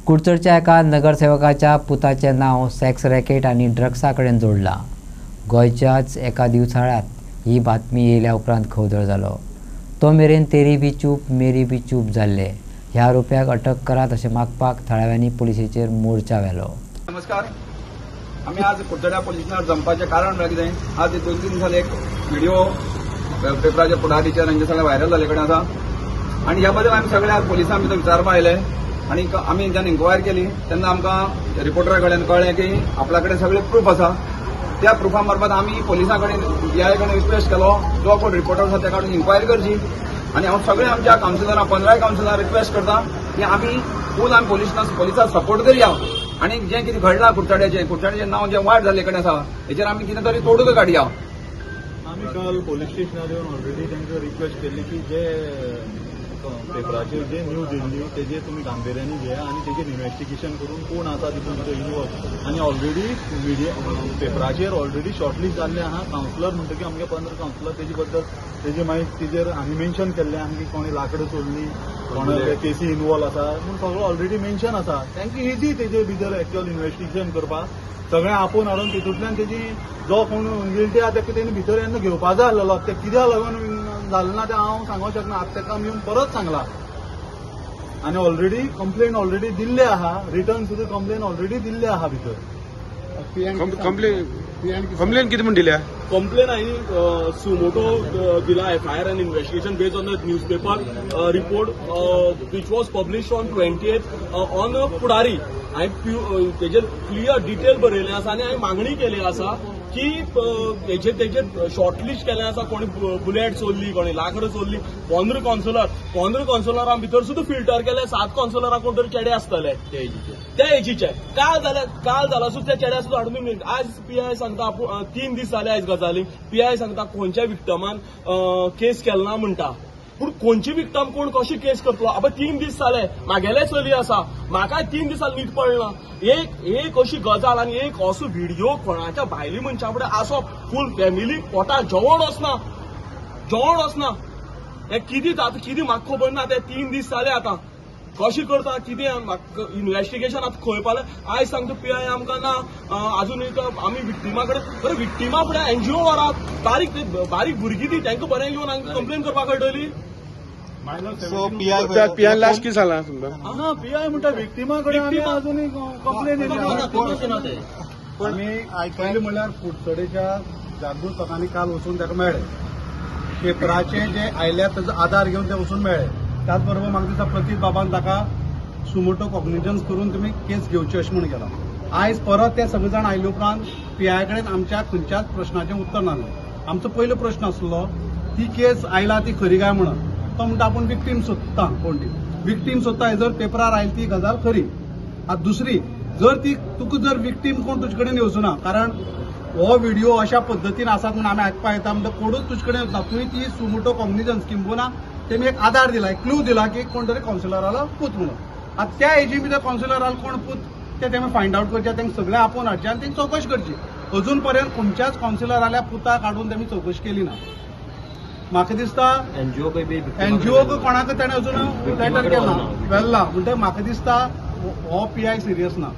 कुडचडच्या एका नगरसेवकाच्या पुताचे नाव sex racket आणि ड्रग्सा कडेन जोडलां। गोंयच्याच एका दिवसाळ्यांत ही बातमी येयल्या उपरांत खवदळ जालो। तो मेरेन तेरी बी चूप मेरी बी चूप जाल्ले। ह्या आरोप्याक अटक करात अशें मागपाक थळाव्यांनी पुलिसेचेर मोर्चा व्हेलो। नमस्कार, आम्ही आज कुडचड्या पोलिसांना जमपाचे कारण म्हळ्यार कितें, आज 2-3 दीस जाले एक व्हिडिओ पेपराचे पुढारीचे तांचे सगळे व्हायरल जाले कडेन आसा आणि ह्या बद्दल आमी सगळे आज पोलिसांक भितर विचारपा आयले आणि आमी जेन्ना इन्क्वायर केली तेन्ना आमकां रिपोर्टरा कडल्यान कळ्ळें की आपल्या कडेन सगळे प्रूफ आसा। त्या प्रुफा मार्फत आमी पोलिसां कडेन DI कडेन रिक्वेस्ट केलो जो कोण रिपोर्टर आसा त्या कडून इन्क्वायर करची आणि हांव सगळे आमच्या कावन्सिलरां 15 कावन्सिलरांक रिक्वेस्ट करता की आमी फूल आमी पोलिसांक सपोर्ट करया आणि जे कितें घडलां कुडचड्याचें नांव जें वायट जाल्ले कडेन आसा हेचेर आमी कितें तरी तोडगो काडया। आम्ही काल पोलीस स्टेशनार येऊन ऑलरेडी तांकां रिक्वेस्ट केली की जे पेपराचेर जे न्यूज येयल्ली तेजेर तुमी गांभीर्याने घेया आणि तेजेर इन्व्हेस्टिगेशन करून कोण आसा तितून भितर इन्वॉल्व आणि ऑलरेडी पेपराचेर ऑलरेडी शॉर्टलिस्ट जाल्ले आहा। कावन्सिलर म्हणटकीर आमगे 15 कावन्सिलर तेजे बद्दल तेजे मागीर तेजेर हांवें मेन्शन केल्लें आमगे कोणी लाकडां चोरली कोणाचे केसी इन्वॉल्व आसा म्हूण सगळो ऑलरेडी मेन्शन आसा। तांकां इजी तेजे भितर एक्च्युअल इन्व्हेस्टिगेशन करपाक सगळें आपूण हाडून तितूंतल्यान तेजी जो कोण गिल्टी आहा ताका तेणी भितर येन्ना घेवपा जाय आसलेलो। ते कित्याक लागून जालें ना तें हांव सांगूंक शकना। आतां ताका आमी येवन परत सांगला आनी ऑलरेडी कंप्लेन ऑलरेडी दिल्ले आहा, रिटर्न सुद्दां कंप्लेन ऑलरेडी दिल्ले आहा भितर। कंप्लेन किती म्हण दिल्या? कंप्लेन हांवें सुमोटो दिला FIR and investigation based on the newspaper report which was published on 28th on Pudhari. हांवें तेजेर क्लियर डिटेल बरयलें आसा आनी हांवें मागणी केली आसा की तेजेर शॉर्टलिस्ट केलें आसा। कोणी बुलेट चोरली, कोणी लाकडां चोरली। 15 कावन्सिलरां भितर सुद्दां फिल्टर केले। 7 कावन्सिलरां कोण तरी चेडे आसतले त्या एजीचे। काल जाला सुद्दां त्या चेड्या सुद्दां हाडून आज PI सांगता 3 दीस जाले आयज गजालीक PI सांगता खंयच्या विक्टमान केस केलना म्हणटा। पूण खंयची विक्टम कोण कशी केस करतलो? आतां 3 दीस जाले, म्हागेले चली आसा, म्हाका 3 दिसांनी न्हीद पडना। एक अशी गजाल आनी एक असो व्हिडिओ कोणाच्या भायली मनशा फुडें आसप, फूल फॅमिली पोटा जेवण वचना हें कितें जाता कितें म्हाका खबर ना। ते 3 दीस जाले आतां कशी करता कितें इन्व्हेस्टिगेशन आतां खंय पावलें। आयज सांगता PI आमकां ना अजून आमी विक्टिमा कडेन विक्टिमा फुडें NGO व्हरात। बारीक भुरगीं ती तांकां बरें घेवन हांगा कंप्लेन करपाक कळटली। PI लास्ट कितें जालां तुमकां? PI म्हणटा विक्टिमा कडेन आमी अजूनय कंप्लेन आमी आयकलें म्हणल्यार कुडचडेच्या जागृत लोकांनी काल वचून ताका मेळ्ळे। पेपराचे जे आयल्या ताचो आधार घेवन ते वचून मेळ्ळे। त्याच बरोबर म्हाका दिसता प्रतीक बाबान ताका सुमोटो कॉग्निजन्स करून तुमी केस घेवची अशें म्हणून केला। आयज परत ते सगळे जाण आयले उपरांत PI कडेन आमच्या खंयच्याच प्रश्नाचें उत्तर नासलें। आमचो पयलो प्रश्न आसलो ती केस आयला ती खरी काय म्हणून। तो म्हणटा आपूण विक्टीम सोदता, कोण ती विक्टीम सोदता जर पेपरार आयली ती गजाल खरी। आतां दुसरी जर ती तुका जर विक्टीम कोण तुजे कडेन येवचो ना, कारण हो व्हिडिओ अशा पद्दतीन आसा म्हणून आमी आयकपा येता म्हणजे कोणूच तुजे कडेन येवचो ना। तुवें ती सुमोटो कॉग्निजन्स किंबहुना तेमी एक आधार दिला, एक क्लू दिला की कोण तरी कावन्सिलरालो पूत म्हणून। आतां त्या एजी भितर कावन्सिलरालो कोण पूत ते तेमी फायंड आउट करचे, तांकां सगळें आपोवन हाडचें आनी तांची चवकशी करची। अजून पर्यंत खंयच्याच कावन्सिलराल्या पुताक हाडून तेमी चवकशी केली ना। म्हाका दिसता NGO कोणाक ताणें अजून लेटर केला व्हेल्ला म्हणटकीर म्हाका दिसता हो PI सिरियस ना।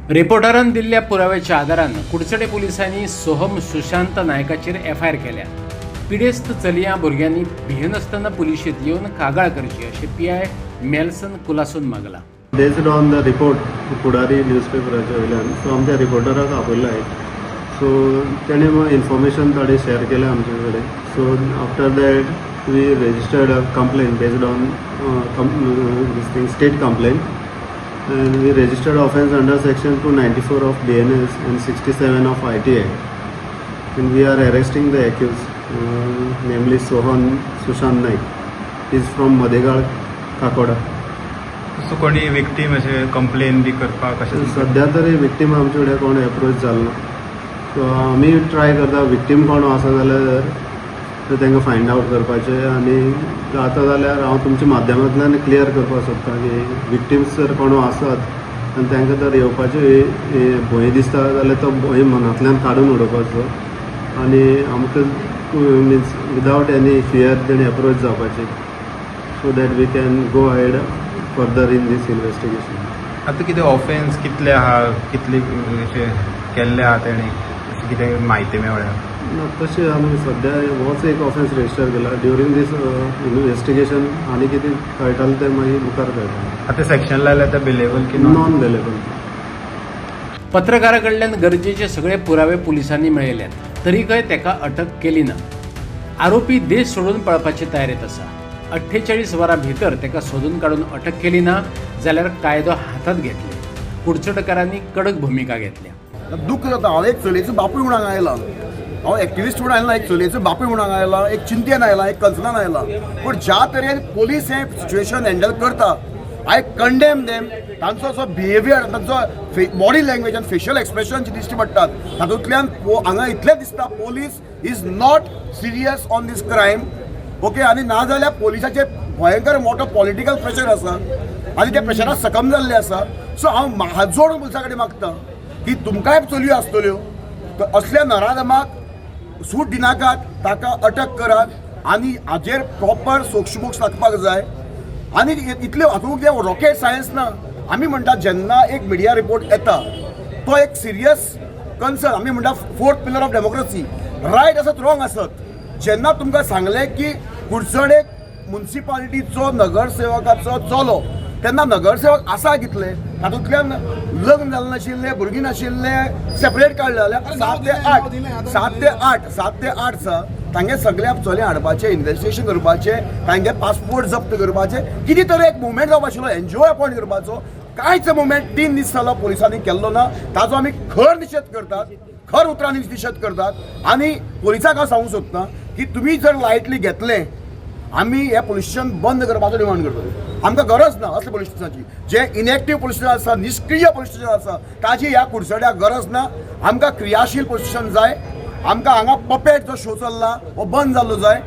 रिपोर्टरान दिल्ल्या पुराव्याच्या आदारान कुडचडे पोलिसांनी सोहम सुशांत नायकाचेर FIR केल्या। पिडेस्त चलयां भुरग्यांनी भियेनासतना पुलिशेंत येवन कागाळ करची अशें PI मेल्सन कुलासून मागला। Based on the report Pudhari न्यूजपेपराच्या वयल्यान सो आमच्या रिपोर्टराक आपयल्लो आहे। सो तेणें इन्फॉर्मेशन थोडें शेअर केलें आमचे कडेन। So after that we registered a complaint based on this thing state complaint and we registered offence under section 294 of BNS and 67 of IT Act and we are arresting the accused namely Sohan Sushant Naik. He is from Madegal Kakoda. So कोणी victim अशें complain बी करपाक अशें सद्या तरी victim आमचे कडेन कोण approach जालो ना। सो आमी ट्राय करता विक्टीम कोण आसा जाल्यार तांकां फायंड आउट करपाचें आनी जाता जाल्यार हांव तुमच्या माध्यमांतल्यान क्लियर करपाक सोदता की विक्टिम्स जर कोण आसत आनी तांकां जर येवपाचें भंय दिसता जाल्यार तो भंय मनांतल्यान काडून उडोवपाचो आनी आमकां मिन्स विदावट एनी फियर तेणी एप्रोच जावपाचें so that we can go ahead further in this investigation. आतां कितें ऑफेन्स कितले आहा, कितले अशें केल्ले आहा तेणी, अशें कितें म्हायती मेवल्या? ना तशें आमी सद्या होच एक ऑफेन्स रेजिस्टर केला. ड्युरींग दीस इन्व्हेस्टिगेशन आनी कितें कळटालें तें मागीर मुखार कळटलें. आतां सेक्शन लायल्या तें बेलेबल की नॉन बेलेबल. पत्रकारा कडल्यान गरजेचे सगळे पुरावे पुलिसांनी मेळयल्यात, तरी खंय तेका अटक केली ना. आरोपी देश सोडून पळपाचे तयारेत आसा. 48 वरां भितर तेका सोदून काडून अटक केली ना जाल्यार कायदो हातांत घेतले. कुडचडकारांनी कडक भुमिका घेतल्या. दुःख जाता. हांव एक चलयेचो बापूय म्हणून हांगा आयला. हांव एक्टिविस्ट म्हणून आयला, एक चलयेचो बापूय म्हणून हांगा आयला, एक चिंतेन आयला, एक कन्सर्नान आयला. पूण ज्या तरेन पोलीस हें सिच्युएशन हँडल करता, आय कंडेम देम. तांचो जो बिहेवियर, तांचो बॉडी लँग्वेज आनी फेशियल एक्सप्रेशन जी दिश्टी पडटात, तातूंतल्यान हांगा इतलें दिसता police is not serious on this crime. Okay. आनी नाजाल्यार पोलिसाचेर भयंकर मोठो पॉलिटिकल प्रेशर आसा आनी त्या प्रेशराक सकम जाल्ले आसा. सो हांव हात जोडून पुलिसा कडेन मागता की तुमकांय चलयो आसतल्यो, असल्या नराधमाक सूट दिनाकात, ताका अटक करात आनी हाजेर प्रॉपर सोक्षमोक्ष लागपाक जाय. आनी इतले हातूंत कितें रॉकेट सायन्स ना. आमी म्हणटात जेन्ना एक मिडिया रिपोर्ट येता तो एक सिरियस कन्सर्न. आमी म्हणटा 4th pillar of democracy. Right आसत रॉंग आसत. जेन्ना तुमकां सांगलें की कुडचडेक म्युन्सिपालिटीचो नगरसेवकाचो चलो, तेन्ना नगरसेवक आसा कितले, तातूंतल्यान लग्न जाल्ले नाशिल्ले, भुरगीं नाशिल्ले, सेपरेट काडले जाल्यार 7 ते 8 आसा. तांगे सगळ्या चले हाडपाचे, इन्व्हेस्टिगेशन करपाचें, तांगे पासपोर्ट जप्त करपाचे, कितें तरी एक मुवमेंट जावपा आशिल्लो, एनजीओ अपॉयंट करपाचो. कांयच मुवमेंट 3 दीस जालो पुलिसांनी केल्लो ना. ताचो आमी खर निशेध करतात, खर उतरांनी निशेध करतात. आनी पुलिसाक हांव सांगूंक सोदता की तुमी जर लायटली घेतलें, आमी हे पुलीस स्टेशन बंद करपाचो डिमांड करतले. आमकां गरज ना असल्या पुलीस स्टेशनाची. जे इनएक्टीव पुलीस स्टेशन आसा, निश्क्रीय पुलीस स्टेशन आसा, ताची ह्या कुडचड्याक गरज ना. आमकां क्रियाशील पुलीस स्टेशन जाय. आमकां हांगा पपेट जो शो चल्ला हो बंद जाल्लो जाय.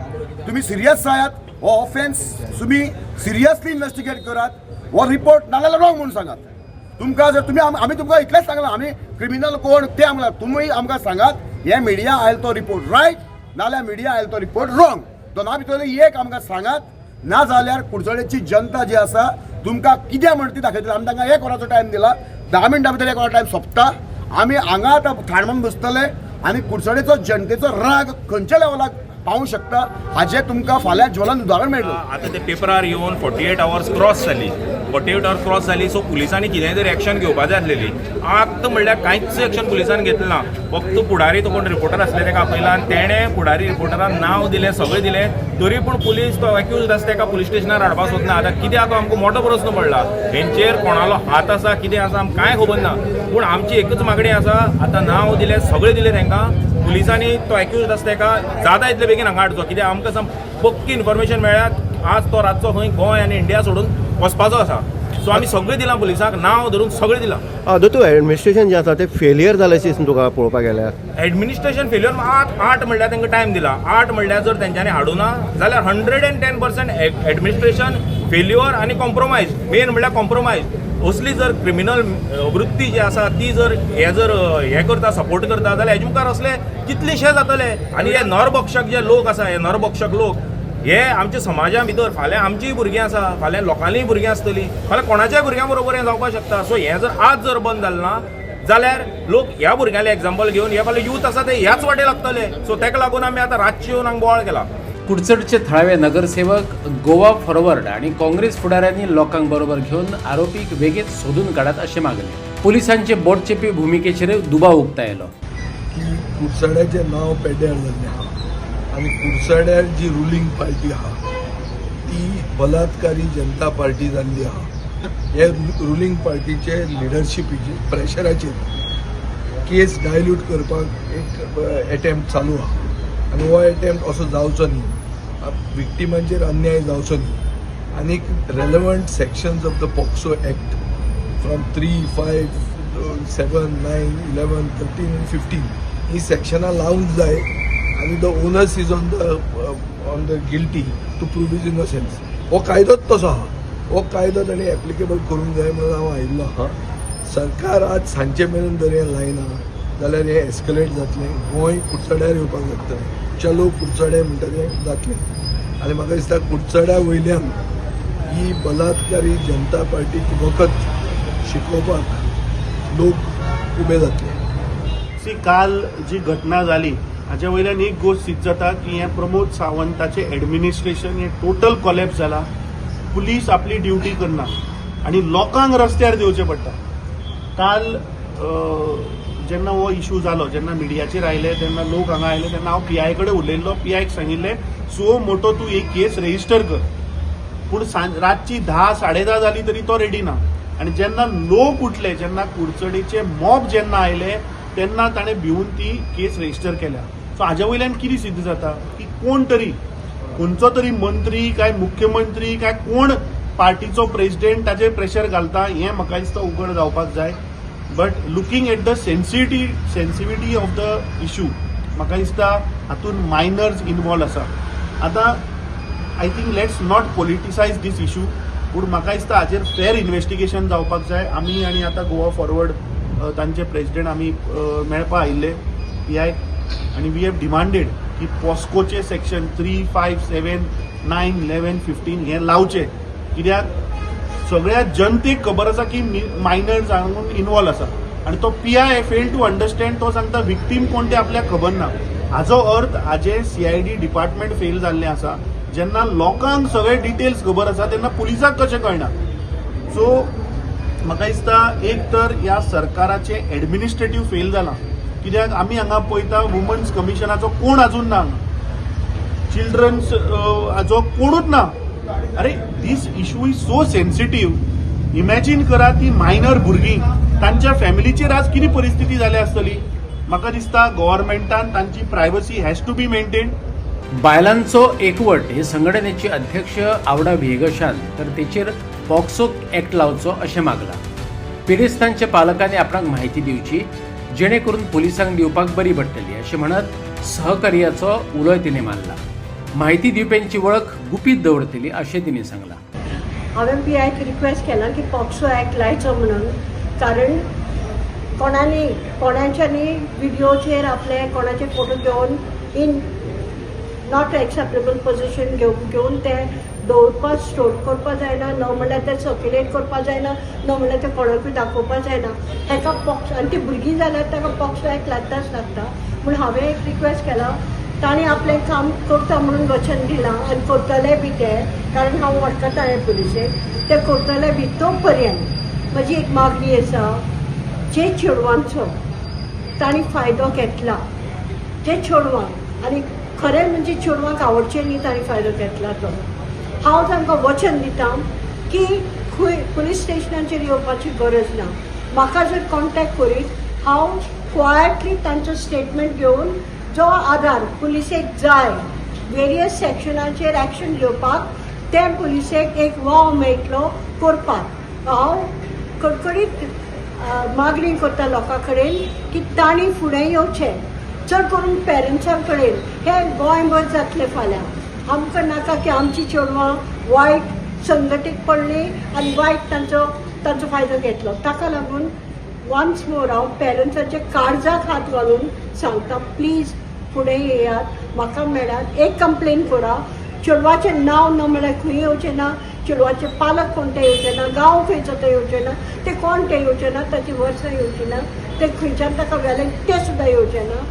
तुमी सिरियस जायात. हो ऑफेन्स तुमी सिरियसली इन्व्हेस्टिगेट करात. हो रिपोर्ट नाजाल्यार रॉंग म्हणून सांगात. तुमकां जर तुमी आमी तुमकां इतलेंच सांगलां, आमी क्रिमिनल कोण तें आमकां तुमी आमकां सांगात. हे मिडिया आयला तो रिपोर्ट रायट, नाल्यार मिडिया आयला तो रिपोर्ट रॉंग. दोना भितर एक आमकां सांगात. ना जाल्यार कुडचडेची जनता जी आसा तुमकां कितें म्हणटा ती दाखयतली. आमी तांकां 1 वराचो टायम दिला. 10 मिनटां भितर 1 वरा टायम सोंपता. आमी हांगा आतां थाणमन बसतले आनी कुडचडेचो जनतेचो राग खंयच्या लेवलाक पावूंक शकता हाजें तुमकां फाल्यां ज्वलन उदाहरण मेळटलें. आतां ते पेपरार येवन 48 आवर्स क्रॉस जाली. 48 आवर्स क्रॉस जाली. सो पुलिसांनी कितेंय तरी एक्शन घेवपाक जाय आसलेली. आतां म्हणल्यार कांयच एक्शन पुलिसान घेतलें ना. फक्त पुढारी तो कोण रिपोर्टर आसले तेका आपयला आनी तेणें पुढारी रिपोर्टरान नांव दिलें, सगळें दिलें. तरी पूण पुलीस तो एक्यूज आसा तेका पुलीस स्टेशनार हाडपाक सोदना. आतां कित्याक आमकां मोठो प्रस्न पडला. हेंचेर कोणालो हात आसा, कितें आसा आमकां कांय खबर ना. पूण आमची एकच मागणी आसा, आतां नांव दिलें, सगळें दिलें तांकां. पुलिसांनी तो एक्यूज आसा तेका जाता इतले बेगीन हांगा हाडचो. कित्याक आमकां साम पक्की इन्फॉर्मेशन मेळ्ळ्यात. आज तो रातचो खंय गोंय आनी इंडिया सोडून वचपाचो आसा. सो आमी सगळें दिलां पुलिसाक, नांव धरून सगळें दिलां. दोतोर एडमिनिस्ट्रेशन जें आसा तें फेलियर जालें तुका पळोवपाक गेल्यार. एडमिनिस्ट्रेशन फेल्युअर 8 म्हणल्यार तांकां टायम दिला. 8 म्हणल्यार जर तेंच्यांनी हाडूना जाल्यार 110% एडमिनिस्ट्रेशन फेल्युअर आनी कॉम्प्रोमायज. मेन म्हणल्यार कॉम्प्रोमायज. असली जर क्रिमिनल वृत्ती जी आसा ती जर हे करता, सपोर्ट करता जाल्यार हेजे मुखार असले कितलेशे जातले. आनी हे नरभक्षक जे लोक आसा, हे नरभक्षक लोक हे आमच्या समाजा भितर फाल्यां आमचीय भुरगीं आसा, फाल्यां लोकांलीय भुरगीं आसतलीं, फाल्यां कोणाच्याय भुरग्यां बरोबर हें जावपाक शकता. सो हें जर आज जर बंद जालें ना जाल्यार लोक ह्या भुरग्यांले एग्जाम्पल घेवन हे फाल्यां यूथ आसा ते ह्याच वाटे लागतले. सो तेका लागून आमी आतां रातची येवन हांगा बोवाळ केला. कुडचडचे थळावे नगरसेवक, गोवा फॉरवर्ड आणि काँग्रेस फुडाऱ्यांनी लोकांक बरोबर घेऊन आरोपीक बेगीन सोदून काडात अशें मागले. पोलिसांचे बोटचेपी भुमिकेचेर दुबाव उक्तायलो. की कुडचड्याचें नांव पेड्ड्यार जाल्लें आहा आनी कुडचड्यार जी रुलींग पार्टी आहा ती बलात्कारी जनता पार्टी जाल्ली आहा. हे रुलींग पार्टीचे लिडरशिपीचे प्रेशराचेर केस डायल्यूट करपाक एक एटेम्प्ट चालू आहा आनी हो एटेम्प्ट असो जावचो न्ही. विक्टिमांचेर अन्याय जावचो न्ही. आनीक relevant sections of the POCSO act from 3, 5, 7, 9, 11, 13 and 15 ही सेक्शनां लावूंक जाय. आनी the onus is on the guilty to prove his innocence. हो कायदोच तसो आहा. हो कायदो ताणें एप्लिकेबल करूंक जाय म्हणून हांव आयिल्लो आहा. सरकार आज सांजे मेरेन जर हें लायना जाल्यार हें एस्केलेट जातलें. गोंय कुडचड्यार येवपाक लागतलें. चलो कुडचडे म्हणटा तें जातलें. आनी म्हाका दिसता कुडचड्या वयल्यान ही बलात्कारी जनता पार्टीक वखद शिकोवपाक लोक उबे जातले. सी काल जी घटना जाली हाच्या वयल्यान एक गोष्ट सिद्ध जाता की हें प्रमोद सावंताचें एडमिनिस्ट्रेशन हें टोटल कॉलेप्स जाला. पुलीस आपली ड्युटी करना आनी लोकांक रस्त्यार देवचें पडटा. काल जेन्ना हो इशू जालो, जेन्ना मिडियाचेर आयले तेन्ना लोक हांगा आयले तेन्ना हांव PI कडेन उलयल्लो. PIक सांगिल्लें सो मोटो तूं एक केस रेजिस्टर कर. पूण रातची 10 10:30 जाली तरी तो रेडी ना. आनी जेन्ना लोक उठले, जेन्ना कुडचडेचे मॉब जेन्ना आयले तेन्ना ताणें भिवून ती केस रेजिस्टर केल्या. सो हाज्या वयल्यान कितें सिद्ध जाता की कोण तरी, खंयचो तरी मंत्री काय मुख्यमंत्री काय कोण पार्टीचो प्रेसिडेंट ताचेर प्रेशर घालता हें म्हाका दिसता उघड जावपाक जाय. But looking at the sensitivity of the issue म्हाका दिसता हातून मायनर्स इन्वॉल्व आसा. आतां I think let's not politicise this issue. पूण म्हाका दिसता हाचेर फेर इन्व्हेस्टिगेशन जावपाक जाय. आमी आनी आतां गोवा फॉरवर्ड तांचे प्रेसिडेंट आमी मेळपा आयिल्ले PI आनी वी हॅव डिमांडेड की पॉस्कोचे सेक्शन 3, 5, 7, 9, 11, 15 हे लावचे. कित्याक सगळ्या जनतेक खबर आसा की मायनर्स हांगून इन्वॉल्व आसा आनी तो PI फेल टू अंडरस्टँड. तो सांगता विक्टीम कोण ते आपल्याक खबर ना. हाचो अर्थ हाजे CID डिपार्टमेंट फेल जाल्लें आसा. जेन्ना लोकांक सगळे डिटेल्स खबर आसा तेन्ना पुलिसाक कशें कळना. सो म्हाका दिसता एक तर ह्या सरकाराचें एडमिनिस्ट्रेटीव फेल जालां. कित्याक आमी हांगा पळयता वुमन्स कमिशनाचो कोण अजून ना, चिल्ड्रन्स हाचो कोणूच ना. अरे this issue is so sensitive. Imagine करा ती मायनर भुरगीं, तांच्या फॅमिलीचेर आज कितें परिस्थिती जाली आसतली. म्हाका दिसता गव्हर्नमेंटान तांची privacy has to be maintain. बायलांचो एकवट हे संघटनेचे अध्यक्ष आवडा वेगशान तर तेचेर पॉक्सो ॲक्ट लावचो अशें मागलां. पिडेस्तांच्या पालकांनी आपणाक म्हायती दिवची जेणे करून पुलिसांक दिवपाक बरी पडटली अशें म्हणत सहकार्याचो उलोय तिणें मारला. म्हायती दिवप्यांची वळख गुपीत दवरतली अशें तिणें सांगलां. हांवें PIक रिक्वेस्ट केला की पॉक्सो ॲक्ट लायचो म्हणून. कारण कोणाच्यानी व्हिडिओचेर आपले कोणाचे फोटो घेवन इन नॉट एक्सेप्टेबल पोजिशन घेवन ते दवरपाक स्टोर करपा जायना, न म्हणल्यार ते सर्क्युलेट करपा जायना, न म्हणल्यार ते कोणाकूय दाखोवपा जायना. ताका पॉक्स आनी ती भुरगीं जाल्यार ताका पॉक्सो ॲक्ट लागताच लागता. पूण हांवें एक रिक्वेस्ट केला, ताणें आपलें काम करता म्हणून वचन दिलां आनी करतले बी ते. कारण हांव वळखता हें पुलिसेक, ते करतले बी. तो पर्यंत म्हजी एक मागणी आसा, जे चेडवांचो तांणी फायदो घेतला, जे चेडवांक आनी खरें म्हणजे चेडवांक आवडचें न्ही तांणी फायदो घेतला तो, हांव तांकां वचन दितां की खंय पुलीस स्टेशनाचेर येवपाची गरज ना. म्हाका जर कॉन्टेक्ट करीत हांव क्वायटली तांचो स्टेटमेंट घेवन जो आधार पुलिसेक जाय वेरियस सेक्शनाचेर एक्शन घेवपाक ते पुलिसेक एक वाव मेळटलो करपाक. हांव कडकडीत मागणी करता लोकां कडेन की तांणी फुडें येवचें. चड करून पेरंट्सां कडेन हे गोंयभर जातले फाल्यां. आमकां नाका की आमची चेडवां वायट संगतीक पडली आनी वायट तांचो फायदो घेतलो. ताका लागून वन्स मोर हांव पेरंट्साच्या काळजाक हात घालून सांगता, प्लीज फुडें येयात, म्हाका मेळात, एक कंप्लेन करा. चेडवाचें नांव न म्हळ्यार खंय येवचें ना, चेडवाचे पालक कोण ते येवचे ना, गांव खंयचो ते येवचे ना, ते कोण ते येवचे ना, ताची वर्सां येवची ना, ते खंयच्यान ताका व्हेलें ते सुद्दां येवचे ना.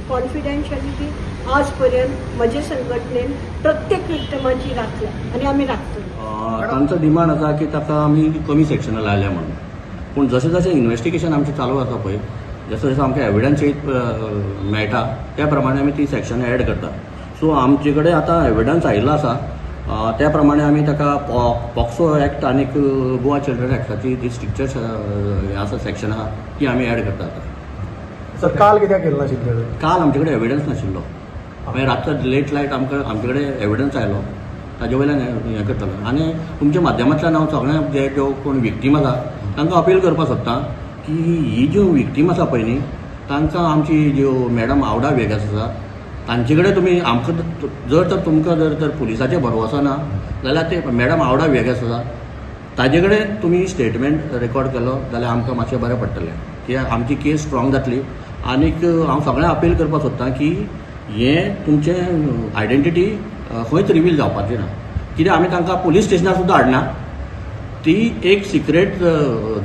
कॉन्फिडेन्शियलिटी आज पर्यंत म्हजे संघटनेन प्रत्येक विक्टिमाची राखल्या आनी आमी राखतली. तांचो डिमांड आसा की ताका आमी कमी सेक्शनां लायल्या म्हणून. पूण जशें जशें इन्व्हेस्टिगेशन आमचें चालू आसा पळय, जसो जसो आमकां एविडन्स मेळटा त्या प्रमाणे आमी ती सेक्शनां एड करता. सो आमचे कडेन आतां एविडन्स आयिल्लो आसा, त्या प्रमाणे आमी ताका पॉक्सो ॲक्ट आनी गोवा चिल्ड्रन ॲक्टाची जी स्ट्रिक्चर हें आसा सेक्शन आहा ती आमी एड करतात. सर काल कित्याक केल्लो नाशिल्लें? काल आमचे कडेन एविडन्स नाशिल्लो. मागीर रातचो लेट लायट आमचे कडेन एविडन्स आयलो, ताजे वयल्यान हें करतलो. आनी तुमच्या माध्यमांतल्यान हांव सगळ्यांक जे ज्यो कोण विक्टीम आसा तांकां अपील करपाक सोदतां की ही ज्यो विक्टीम आसा पळय न्ही तांकां आमची ज्यो मॅडम आवडा वेगस आसा तांचे कडेन तुमी आमकां जर तर तुमकां जर तर पुलिसाचेर भरवोसो ना जाल्यार ते मॅडम आवडा वेगस आसा ताजे कडेन तुमी स्टेटमेंट रेकॉर्ड केलो जाल्यार आमकां मातशें बरें पडटलें. कित्याक आमची केस स्ट्रॉंग जातली. आनीक हांव सगळ्यांक अपील करपाक सोदतां की हें तुमचें आयडेंटिटी खंयच रिवील जावपाचें ना. कित्याक आमी तांकां पुलीस स्टेशनार सुद्दां हाडना, ती एक सिक्रेट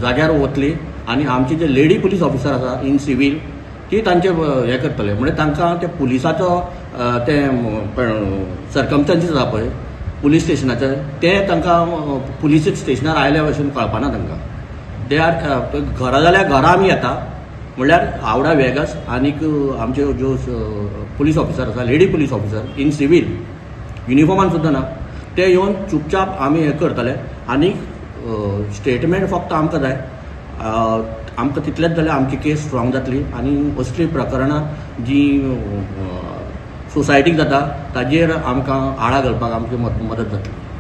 जाग्यार वतली आनी आमचे जे लेडी पुलीस ऑफिसर आसा इन सिवील ती तांचे हें करतले म्हणजे तांकां ते पुलिसाचो ते सर्कमस्टन्सीस आसा पळय पुलीस स्टेशनाचे ते तांकां पुलीस स्टेशनार आयल्या भशेन कळपाना तांकां दे आर घरा जाल्यार घरा आमी येता म्हणल्यार हावडा वेगस आनीक आमचे ज्यो पुलीस ऑफिसर आसा lady police officer in civil युनिफॉर्मान सुद्दां ना ते येवन चुपचाप आमी हें करतले आनीक स्टेटमेंट फक्त आमकां जाय आमकां तितलेंच जाल्यार आमची केस स्ट्रॉंग जातली आनी असली प्रकरणां जी सोसायटीक जाता ताजेर आमकां आळा घालपाक आमची मदत जातली.